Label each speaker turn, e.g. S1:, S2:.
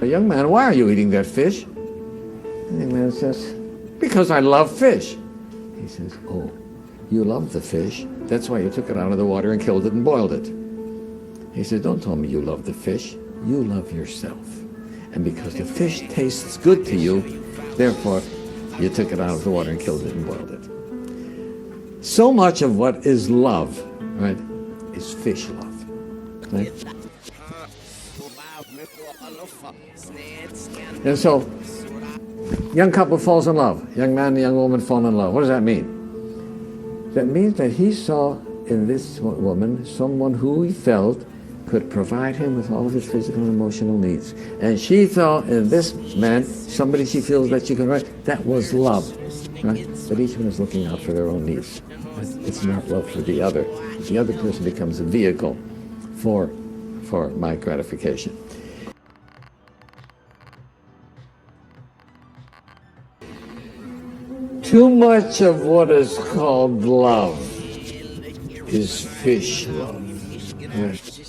S1: young man, why are you eating that fish? And the young man says, because I love fish. He says, oh, you love the fish? That's why you took it out of the water and killed it and boiled it. He said, don't tell me you love the fish. You love yourself. And because the fish tastes good to you, therefore, you took it out of the water and killed it and boiled it. So much of what is love, right, is fish love. Right? And so, young couple falls in love. Young man and young woman fall in love. What does that mean? That means that he saw in this woman someone who he felt could provide him with all of his physical and emotional needs. And she saw in this man somebody she feels that she can write. That was love. Right? But each one is looking out for their own needs. It's not love for the other. The other person becomes a vehicle for my gratification. Too much of what is called love is fish love. Yes.